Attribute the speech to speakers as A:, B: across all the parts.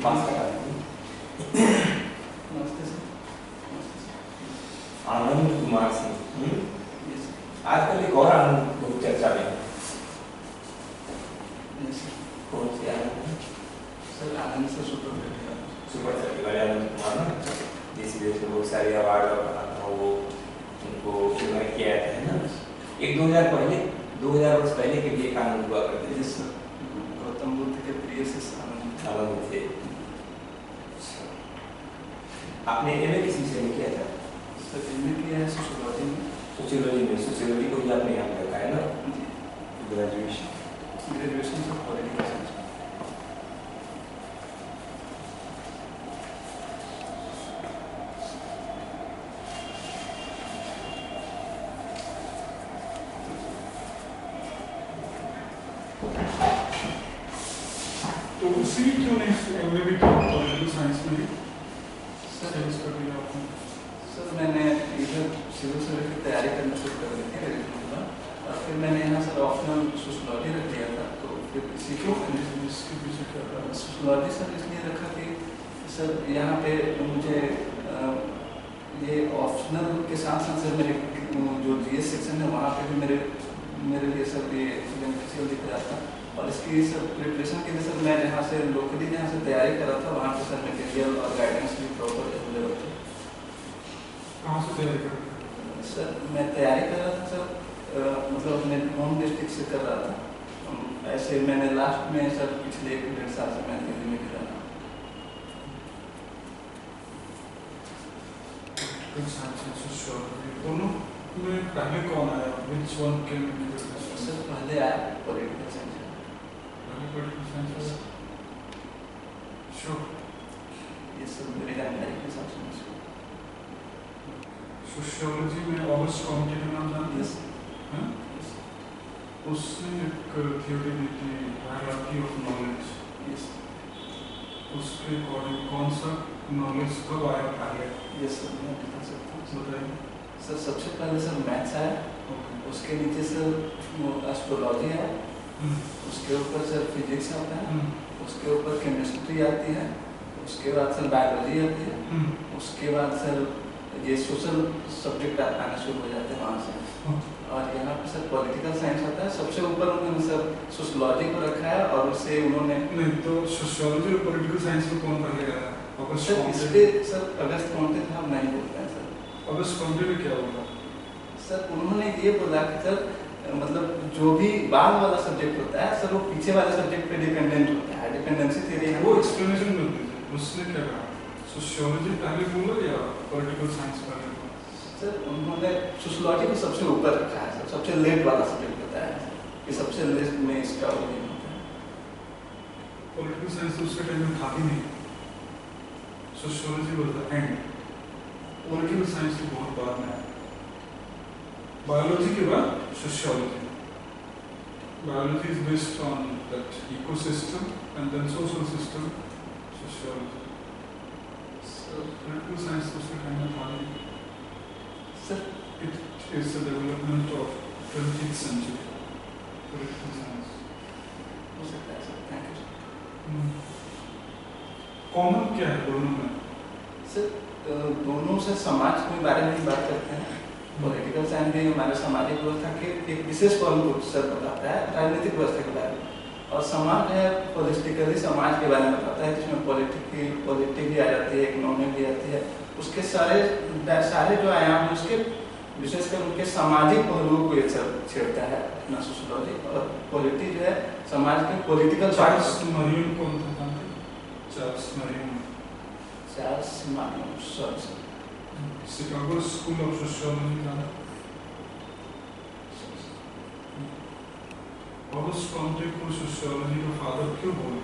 A: Fast करा देंगे।
B: नमस्ते सर।
A: आनंद कुमार सिंह, आजकल एक और आनंद बहुत चर्चा में है। कौन से आनंद?
B: सर आनंद से सुपर
A: सेक्रेटरी वाले आनंद कुमार ना, जिस वजह से बहुत सारे अवार्ड और वो उनको इन्वाइट किया जाता है ना। एक 2000 वर्ष पहले के भी एक आनंद हुआ करते थे।
B: सर गौतम बुद्ध के प्रिय शिष्य
A: आनंद थे। आपने एमए किस विषय में किया था?
B: सर एमए किया है सोशियोलॉजी में।
A: सोशियोलॉजी को भी आपने यहाँ पे रखा है ना?
B: ग्रेजुएशन से पॉलिटिकल साइंस।
C: तो उसी क्यों नहीं एमए भी किया पॉलिटिकल साइंस में?
B: सर
C: आपने?
B: सर मैंने इधर सिविल सर्विस की तैयारी करना शुरू कर दी थी ग्रेजुएशन के बाद, और फिर मैंने यहाँ सर ऑप्शनल सोशियोलॉजी रख दिया था। तो फिर इसी को
C: इसके पीछे क्या था?
B: सोशियोलॉजी सर इसलिए रखा कि सर यहाँ पे मुझे ये ऑप्शनल के साथ साथ सर मेरे जो जीएस सेक्शन है वहाँ पे भी मेरे लिए सर ये बेनिफिशियल दिख रहा था। और इसकी सर प्रिपरेशन के लिए सर मैं जहाँ से लोकली जहाँ से तैयारी कर रहा था वहाँ पे सर मटेरियल और गाइडेंस भी प्रॉपर अवेलेबल थे।
C: कहाँ से तैयारी कर रहे थे?
B: सर मैं तैयारी कर रहा था सर मतलब अपने होम डिस्ट्रिक्ट से कर रहा था। ऐसे मैंने लास्ट में सर पिछले 1-1.5 साल से मैं दिल्ली में कर रहा था।
C: दोनों में पहले कौन आया? Which one came into the question?
B: Sir पहले आया political science.
C: Political science. Sure.
B: ये सब मेरे जानकारी के हिसाब से
C: सोशियोलॉजी में ऑगस्ट कॉम्टे का नाम जानते हैं? उसने एक थ्योरी दी थी हायरार्की ऑफ नॉलेज। उसके अकॉर्डिंग कौन सा नॉलेज कब आया पहले?
B: यस सर मैं बता सकता हूँ।
C: बताइए।
B: सर सबसे पहले सर मैथ्स आया, उसके नीचे सर एस्ट्रोलॉजी आया, उसके ऊपर सर फिजिक्स आता है, उसके ऊपर केमिस्ट्री आती है, उसके बाद सर बायोलॉजी आती है, उसके बाद सर ये सोशल सब्जेक्ट आना शुरू हो जाते हैं वहाँ से। और यहाँ पे सर पॉलिटिकल साइंस आता है। सबसे ऊपर उन्होंने सर सोशलॉजी को रखा है और उससे उन्होंने
C: नहीं तो सोशियोलॉजी और पॉलिटिकल साइंस में कौन पहले गया?
B: सर इसके सर अगस्त कॉम्टे था, हम नहीं बोलते हैं सर।
C: अगस्त कॉम्टे में क्या होगा?
B: सर उन्होंने ये बोला कि सर मतलब जो भी बाद वाला सब्जेक्ट होता है सर वो पीछे वाले सब्जेक्ट पे डिपेंडेंट होता है, डिपेंडेंसी थ्योरी है।
C: वो एक्सप्लेनेशन मिल दीजिए, उसने क्या कहा? सोशियोलॉजी पहले बोला या पॉलिटिकल साइंस पहले बोला?
B: सर उन्होंने सोशियोलॉजी को सबसे ऊपर रखा है सर, सबसे लेट वाला सब्जेक्ट होता है कि सबसे लेट में इसका ओरिजिन होता है।
C: पॉलिटिकल साइंस तो उसके टाइम में था ही नहीं। Sociology was the end, political science तो बहुत बाद में आया। बायोलॉजी के बाद sociology. Biology is based on that ecosystem and then social system, sociology. Political science तो उसके टाइम में था नहीं।
B: Sir
C: it is the development of 20th century, political science.
B: हो सकता है sir, thank you sir.
C: Common क्या है दोनों में?
B: सर दोनों से समाज के बारे में बात करते हैं। पॉलिटिकल साइंस भी हमारे सामाजिक व्यवस्था के एक विशेष पहलू को सर बताता है, राजनीतिक व्यवस्था के बारे में। और समाज है पॉलिटिकली समाज के बारे में बताता है, जिसमें पॉलिटिक भी आ जाती है, इकोनॉमिक भी आती है। उसके सारे जो आयाम हैं उसके विशेषकर उनके सामाजिक पहलुओं को ये सब छेड़ता है अपना सोशियोलॉजी। और पॉलिटी जो है समाज के पॉलिटिकल
C: चार्ल्स मरियन कौन था? Charles Marion
B: sir
C: Chicago school of sociology का। ऑगस्ट कॉम्टे को सोशियोलॉजी का फादर क्यों बोले?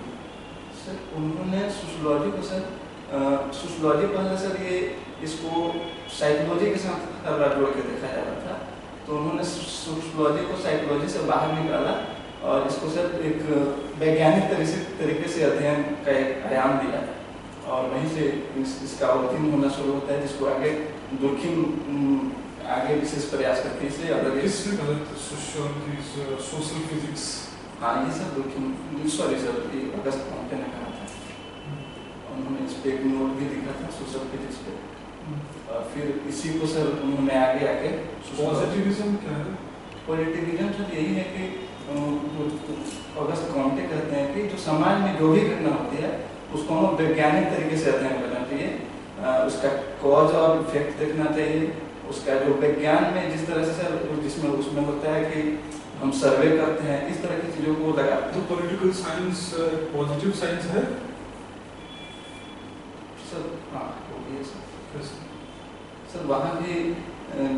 B: सर उन्होंने सोशियोलॉजी को सर सोशियोलॉजी पहले सर ये इसको साइकोलॉजी के साथ हर बार जोड़ के देखा जा रहा था, तो उन्होंने सोशियोलॉजी को साइकोलॉजी से बाहर निकाला और इसको सर एक वैज्ञानिक तरीके से अध्ययन का एक आयाम दिया और वहीं से इसका अवतीर्ण होना शुरू होता है, जिसको आगे दुर्खिम आगे विशेष प्रयास करती है। अगर
C: किसने कहा सोशियोलॉजी सोशल फिजिक्स?
B: हाँ ये सब दुर्खिम, सॉरी सर, ये अगस्त कॉम्टे ने कहा था। उन्होंने इस पे एक नोट भी लिखा था सोशल फिजिक्स पे, और फिर इसी को सर उन्होंने आगे आके
C: पॉजिटिविज्म क्या है?
B: पॉजिटिविज्म सर यही है कि अगस्त कॉम्टे कहते हैं कि जो समाज में जो भी घटना होती है उसको हमें वैज्ञानिक तरीके से अध्ययन करना चाहिए, उसका कॉज और इफेक्ट देखना चाहिए, उसका जो विज्ञान में जिस तरह से सर जिसमें उसमें होता है कि हम सर्वे करते हैं, इस तरह की चीज़ों को लगाते
C: तो
B: हैं।
C: पॉलिटिकल साइंस पॉजिटिव साइंस है?
B: सर हाँ वो भी है सर।
C: कैसे?
B: सर वहाँ भी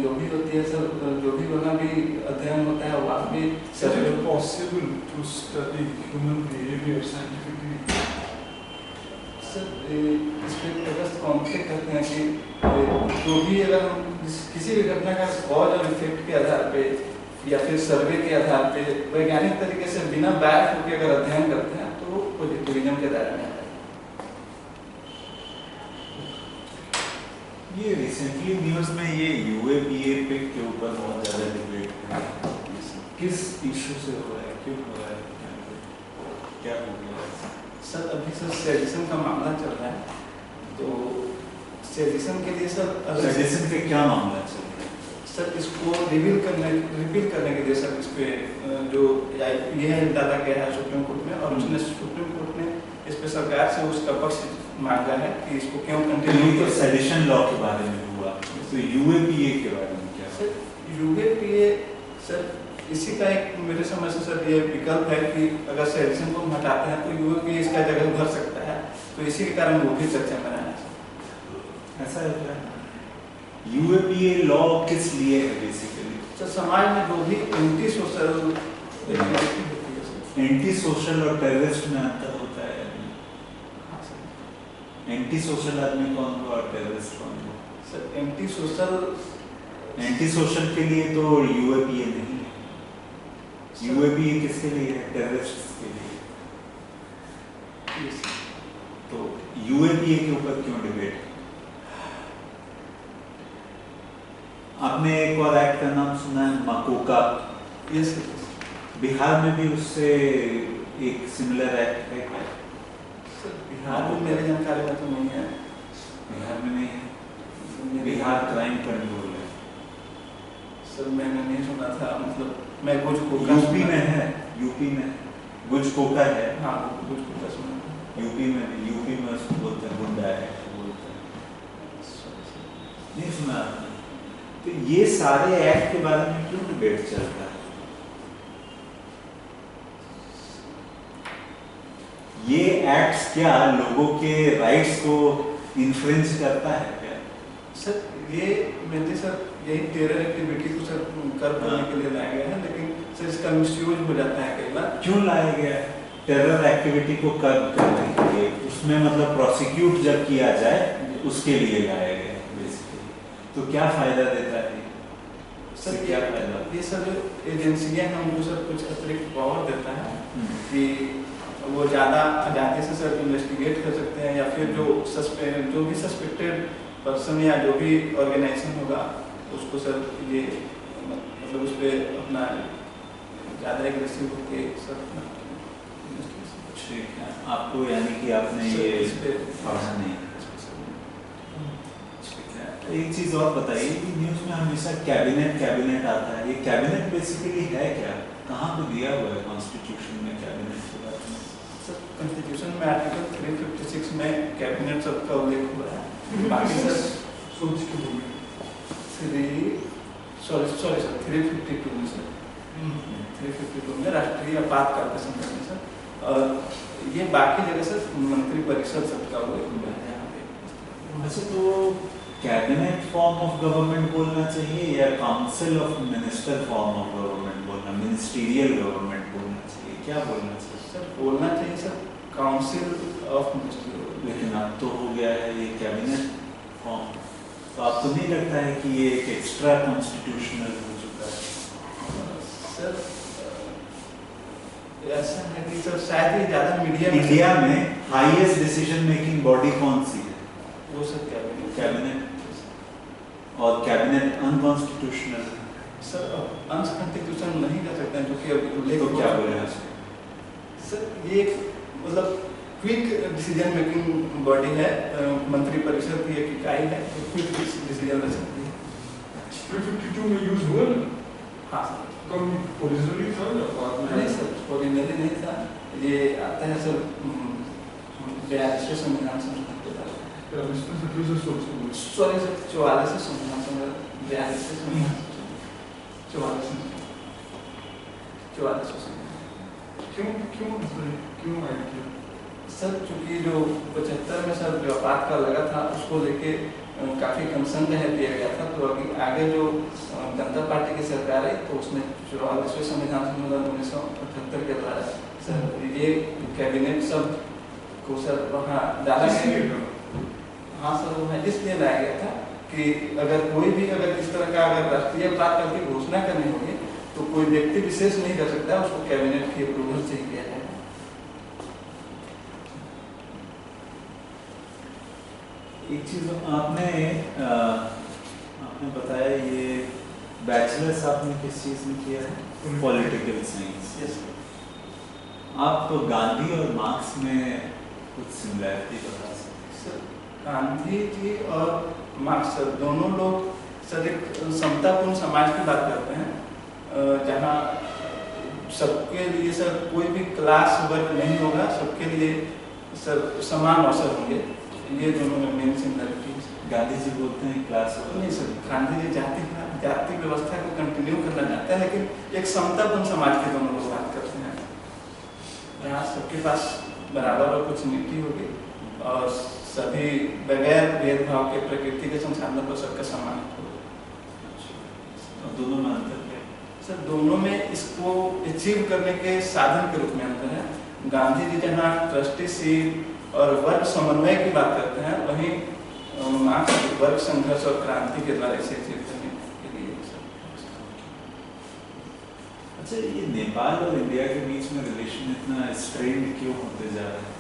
B: जो भी होती है सर, जो भी वहाँ भी अध्ययन होता है वहाँ भी
C: Is
B: sir
C: it possible to study human behavior scientifically?
B: Sir इस पे अगस्त कॉम्टे कहते हैं कि जो भी अगर हम किसी भी घटना का कॉज और इफेक्ट के आधार पे या फिर सर्वे के आधार पे वैज्ञानिक तरीके से बिना बायस होकर अगर अध्ययन करते हैं तो पॉजिटिविज्म के दायरे में आता है।
D: ये रिसेंटली न्यूज़ में ये यूएपीए पे के ऊपर बहुत ज़्यादा डिबेट है, किस इशू से हो रहा है, क्यों हो रहा है, क्या हो गया है?
B: सर अभी सर सेडिशन का मामला चल रहा है, तो सेडिशन के लिए सर
D: सेडिशन के क्या मामला चल रहा है?
B: सर इसको रिवील करने के लिए सर इस पे जो ये है डाला गया है सुप्रीम कोर्ट में, और उसने सुप्रीम कोर्ट ने इस पे सरकार से उसका पक्ष मांगा है कि इसको क्यों कंटिन्यू
D: तो सेडिशन लॉ के बारे में हुआ, तो यूएपीए के बारे में क्या?
B: सर यूएपीए सर इसी का एक मेरे समझ से सर ये विकल्प है कि अगर सेडिशन को हम हटाते हैं तो यूएपीए इसका जगह भर सकता है, तो इसी के कारण वो भी चर्चा में आया है।
D: ऐसा है? यूएपीए लॉ किस लिए है बेसिकली?
B: सर समाज में जो भी एंटी सोशल
D: एंटी सोशल और टेररिस्ट में अंतर होता है। एंटी सोशल आदमी कौन हुआ और टेररिस्ट कौन हुआ?
B: सर
D: एंटी सोशल के लिए तो यूएपीए नहीं है, यूएपीए किसके लिए है? टेररिस्ट के लिए। तो यूएपीए के ऊपर क्यों डिबेट? आपने एक और एक्ट का नाम सुना है, मकोका?
B: यस
D: बिहार में भी उससे एक सिमिलर एक्ट है क्या?
B: सर बिहार में मेरे जानकारी में तो नहीं है।
D: बिहार में नहीं है, बिहार क्राइम कंट्रोल है।
B: सर मैंने नहीं सुना था, मतलब मैं कुछ
D: यूपी में है, यूपी में गुज कोका है।
B: हाँ कुछ कोका सुना था।
D: यूपी में उसको बोलते हैं गुंडा है, बोलते हैं। नहीं सुना आपने? तो ये सारे एक्ट के बारे में क्यों डिबेट चल रहा है? ये एक्ट्स क्या लोगों के राइट्स को इन्फ्लुएंस करता है क्या?
B: सर ये मेनली सर यही टेरर एक्टिविटी को सर कर पाने के लिए लाया गया है, लेकिन सर इसका मिसयूज हो जाता है कई बार।
D: क्यों लाया गया है? टेरर एक्टिविटी को कर्ब करने के लिए, उसमें मतलब प्रोसिक्यूट जब किया जाए उसके लिए लाया गया है बेसिकली। तो क्या फायदा देता है
B: सर
D: क्या फायदा?
B: ये सर जो एजेंसियां हैं उनको सर कुछ अतिरिक्त पावर देता है कि वो ज़्यादा आज़ादी से सर इन्वेस्टिगेट कर सकते हैं, या फिर जो भी सस्पेक्टेड पर्सन या जो भी ऑर्गेनाइजेशन होगा उसको सर ये मतलब उस पर अपना ज़्यादा एग्रेसिव होके सर
D: ठीक है। आपको यानी कि आपने ये पढ़ा नहीं। एक चीज और बताइए कि न्यूज़ में हमेशा कैबिनेट आता है, ये कैबिनेट बेसिकली है क्या? कहाँ पे दिया हुआ है कॉन्स्टिट्यूशन में कैबिनेट के बारे में?
B: सर कॉन्स्टिट्यूशन में आर्टिकल 356 में कैबिनेट सब का उल्लेख हुआ है। बाकी सर
C: सोच के बोलिए।
B: 352 में सर 352 में राष्ट्रीय आपातकाल के संदर्भ में सर, और ये बाकी जगह सर मंत्रिपरिषद सबका उल्लेख हुआ है यहाँ पे।
D: अच्छा, तो कैबिनेट फॉर्म ऑफ गवर्नमेंट बोलना चाहिए या council of minister form of government बोलना, मिनिस्टीरियल गवर्नमेंट बोलना चाहिए, क्या बोलना चाहिए?
B: सर बोलना चाहिए सर काउंसिल ऑफ मिनिस्टर,
D: लेकिन अब तो हो गया है ये कैबिनेट फॉर्म, तो आपको नहीं लगता है कि ये एक एक्स्ट्रा कॉन्स्टिट्यूशनल हो चुका है?
B: सर ऐसा है कि सर शायद ये ज़्यादा मीडिया
D: इंडिया में हाईएस्ट डिसीजन मेकिंग बॉडी कौन सी है?
B: वो सर
D: कैबिनेट। और कैबिनेट अनकॉन्स्टिट्यूशनल है।
B: सर अनकॉन्स्टिट्यूशनल नहीं कर सकते हैं, जो कि अभी उल्लेख
D: तो क्या बोले
B: सर ये मतलब क्विक डिसीजन मेकिंग बॉडी है, मंत्री परिषद की एक इकाई है जो क्विक डिसीजन ले सकती है।
C: 352 में यूज हुआ ना?
B: हाँ सर।
C: कम ओरिजिनली था या बाद में?
B: नहीं सर, ओरिजिनली नहीं था, ये आता है सर 42वें संविधान संशोधन के बाद।
C: या इसमें से दूसरे सोच को
B: सॉरी सर, 44वें संविधान संशोधन, 42वें संविधान 44वें संविधान।
C: क्यों ऐड किया?
B: सर चूंकि जो 75 में सर जो आपात का लगा था उसको लेके काफ़ी कंसर्न दिया गया था, तो अभी आगे जो जनता पार्टी की सरकार आई तो उसने 44वें संविधान संशोधन 1978 के द्वारा सर ये कैबिनेट सब को सर वहाँ डाला गया। हाँ सर, वो इसलिए लाया गया था कि अगर कोई भी अगर इस तरह का अगर राष्ट्रीय आपदा की घोषणा करनी होगी तो कोई व्यक्ति विशेष नहीं कर सकता, उसको कैबिनेट की अप्रूवल से ही किया जाएगा।
D: एक चीज आपने बताया, ये बैचलर्स आपने किस चीज में किया है? Political science.
B: यस
D: आप तो गांधी और मार्क्स में कुछ सिमिलरिटी बता सकते
B: सर। गांधी जी और मार्क्स सर दोनों लोग सर एक समतापूर्ण समाज की बात करते हैं, जहाँ सबके लिए सर कोई भी क्लास वर्ग नहीं होगा, सबके लिए सर समान अवसर होंगे। ये दोनों में मेन सिमिलरिटी है।
D: गांधी जी बोलते हैं क्लास
B: नहीं सर, गांधी जी जाति व्यवस्था को कंटिन्यू करना चाहते हैं, लेकिन एक समतापूर्ण समाज के दोनों लोग बात करते हैं, जहाँ सबके पास बराबर और कुछ नीति होगी और सभी बगैर भेदभाव के प्रकृति के संसाधनों पर सबका सम्मान होगा।
D: दोनों में अंतर क्या है?
B: सर दोनों में इसको अचीव करने के साधन के रूप में अंतर है। गांधी जी जहाँ ट्रस्टीशिप और वर्ग समन्वय की बात करते हैं, वहीं मार्क्स वर्ग संघर्ष और क्रांति के द्वारा इसे अचीव करने के लिए।
D: अच्छा, ये नेपाल और इंडिया के बीच में रिलेशन इतना स्ट्रेन्ड क्यों होते जा रहा है?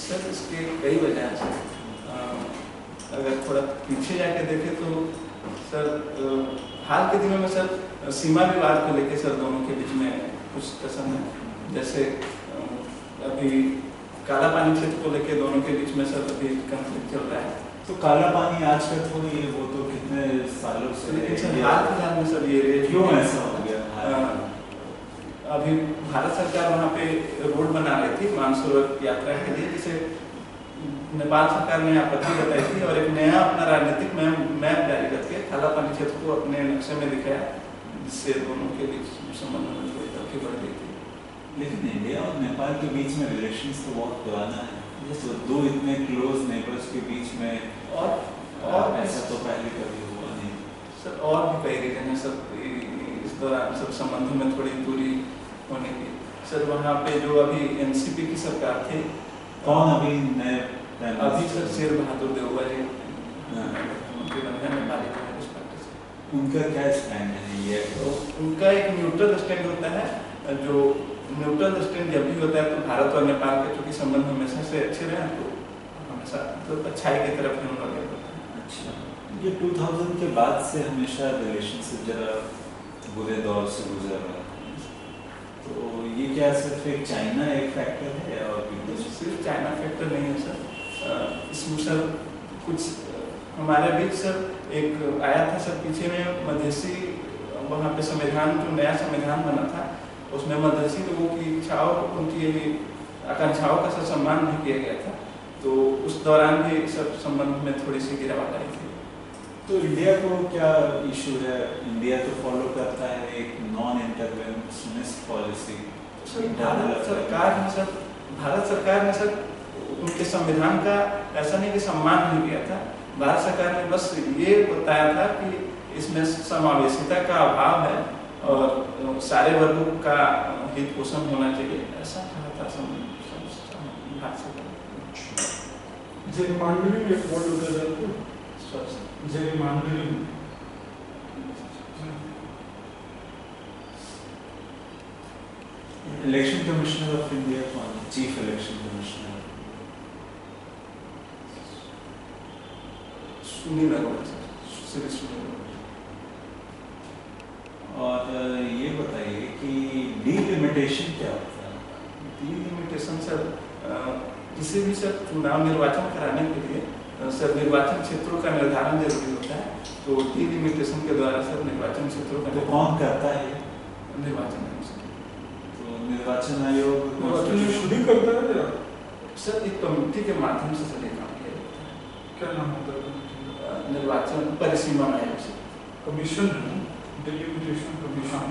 B: सर इसके कई वजह हैं। अगर थोड़ा पीछे जाके देखें तो सर हाल के दिनों में सर सीमा विवाद को लेकर सर दोनों के बीच में कुछ कसम है। जैसे अभी काला पानी क्षेत्र को लेकर दोनों के बीच में सर अभी कंफ्लिक्ट चल रहा है।
D: तो काला पानी आज का थोड़ी है, वो तो कितने सालों से।
B: लेकिन सर हाल फिलहाल में सर ये
D: क्यों ऐसा हो गया?
B: अभी भारत सरकार वहाँ पे रोड बना रही थी मानसरोवर यात्रा के लिए, जिसे नेपाल सरकार ने आपत्ति बताई थी और एक नया अपना राजनीतिक मैप जारी करके काला पानी क्षेत्र को अपने नक्शे में दिखाया, जिससे दोनों के बीच संबंध में थोड़ी तरक्की बढ़ गई थी।
D: लेकिन इंडिया और नेपाल के बीच में रिलेशंस तो बहुत पुराना है, तो दो इतने क्लोज नेबर्स के बीच में और ऐसा तो पहले कभी हुआ नहीं।
B: सर और भी कई रीजन है सर इस दौरान सब संबंधों में थोड़ी दूरी होने की। सर वहाँ पे जो अभी एनसीपी की सरकार थी,
D: कौन अभी नए?
B: अभी सर शेर बहादुर देउबा जी मुख्यमंत्री बने हैं नेपाली कांग्रेस पार्टी से।
D: उनका क्या स्टैंड है? ये
B: तो उनका एक न्यूट्रल स्टैंड होता है, जो न्यूट्रल स्टैंड जब भी होता है तो भारत और नेपाल के चूँकि संबंध हमेशा से अच्छे रहे हैं, तो हमेशा मतलब अच्छाई की तरफ हम लोग होता है।
D: अच्छा, ये 2000 के बाद से हमेशा रिलेशनशिप जरा बुरे दौर से गुजर रहा है, तो ये क्या सिर्फ एक चाइना एक फैक्टर है और
B: सिर्फ चाइना फैक्टर नहीं है सर। इसमें सर कुछ हमारे बीच सर एक आया था सर पीछे में मधेसी, वहाँ पे संविधान जो नया संविधान बना था उसमें मधेसी लोगों की इच्छाओं उनकी आकांक्षाओं का सर सम्मान नहीं किया गया था, तो उस दौरान भी सब संबंध में थोड़ी सी गिरावट आई थी।
D: तो इंडिया को क्या इशू है? इंडिया तो फॉलो करता है एक नॉन इंटरवेंशनिस्ट पॉलिसी।
B: भारत सरकार ने सर उनके संविधान का ऐसा नहीं कि सम्मान नहीं किया था, भारत सरकार ने बस ये बताया था कि इसमें समावेशिता का अभाव है और सारे वर्गों का हित पोषण होना चाहिए, ऐसा कहा था भारत सरकार।
C: जर्मनी में वोट होता है तो Germany
D: election commissioner of India कौन? Chief election commissioner
B: Sunil Arora sir, Shri Sunil Arora.
D: और ये बताइए कि डीलिमिटेशन क्या होता है?
B: डीलिमिटेशन सर किसी भी सर चुनाव निर्वाचन कराने के लिए सर निर्वाचन क्षेत्रों का निर्धारण जरूरी होता है, तो डिलिमिटेशन के द्वारा सर निर्वाचन क्षेत्रों का
D: तो कौन करता है?
B: निर्वाचन आयोग
D: तो निर्वाचन आयोग
C: निर्वाचन आयोग खुद ही करता है या
B: सर एक कमेटी के माध्यम से सर ये काम किया जाता है।
C: क्या नाम होता है कमेटी का?
B: निर्वाचन परिसीमन आयोग से
C: कमीशन है, डिलिमिटेशन कमीशन।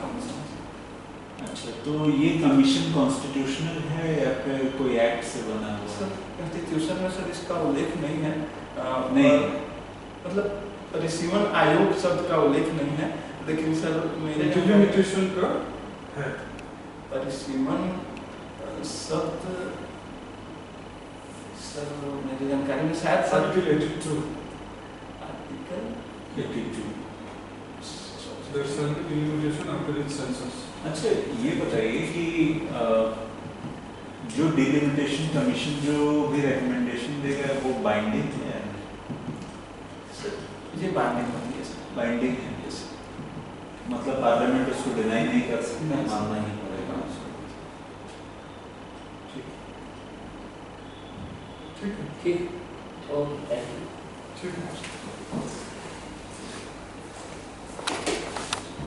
D: अच्छा, तो ये कमीशन कॉन्स्टिट्यूशनल है या फिर कोई एक्ट से बना हुआ है?
B: सर कॉन्स्टिट्यूशन में सर इसका उल्लेख नहीं है।
D: नहीं।
B: मतलब परिसीमन आयोग शब्द का उल्लेख नहीं है, लेकिन सर मेरे
C: डिलिमिटेशन का है।
B: परिसीमन शब्द सर मेरी जानकारी में शायद sir
C: article 82
B: article
D: 82।
C: there shall be delimitation after its census.
D: अच्छा, ये बताइए कि जो डिलिमिटेशन कमीशन जो भी रिकमेंडेशन देगा वो बाइंडिंग है?
B: सर ये बाइंडिंग होती है सर।
D: बाइंडिंग है,
B: यस
D: मतलब पार्लियामेंट उसको डिनाई नहीं कर सकता, मानना ही पड़ेगा उसको। ठीक
C: ठीक है,
B: ठीक। Okay, thank you.
C: ठीक है।